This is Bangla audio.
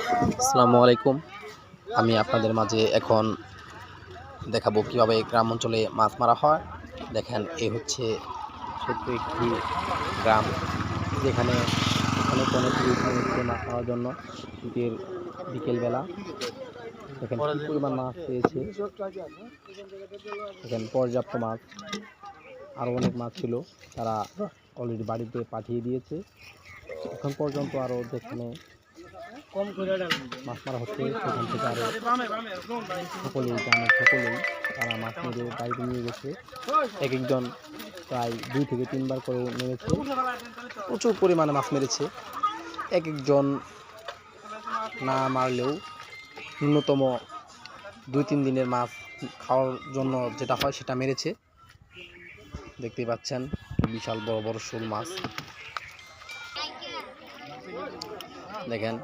আসসালামু আলাইকুম। আমি আপনাদের মাঝে এখন দেখাবো কিভাবে গ্রাম অঞ্চলে মাছ মারা হয়। দেখেন এই হচ্ছে ছোট্ট একটি গ্রাম, যেখানে অনেক লোক নেমেছে মাছ মারার জন্য। শীতের বিকেলবেলা দেখেন কি পরিমাণ মাছ পেয়েছে। দেখেন পর্যাপ্ত মাছ, আরও অনেক মাছ ছিল, তারা অলরেডি বাড়িতে পাঠিয়ে দিয়েছে। এখন পর্যন্ত আরও যেখানে মাছ মারা হচ্ছে সেখান থেকে আরও গ্রামের সকলেই তারা মাছ মেরে বাড়িতে নিয়ে গেছে। এক একজন প্রায় 2 থেকে 3 বার করে নেমেছে, প্রচুর পরিমাণে মাছ মেরেছে। এক একজন না মারলেও ন্যূনতম 2-3 দিনের মাছ খাওয়ার জন্য যেটা হয় সেটা মেরেছে। দেখতেই পাচ্ছেন বিশাল বড় বড় শোল মাছ। দেখেন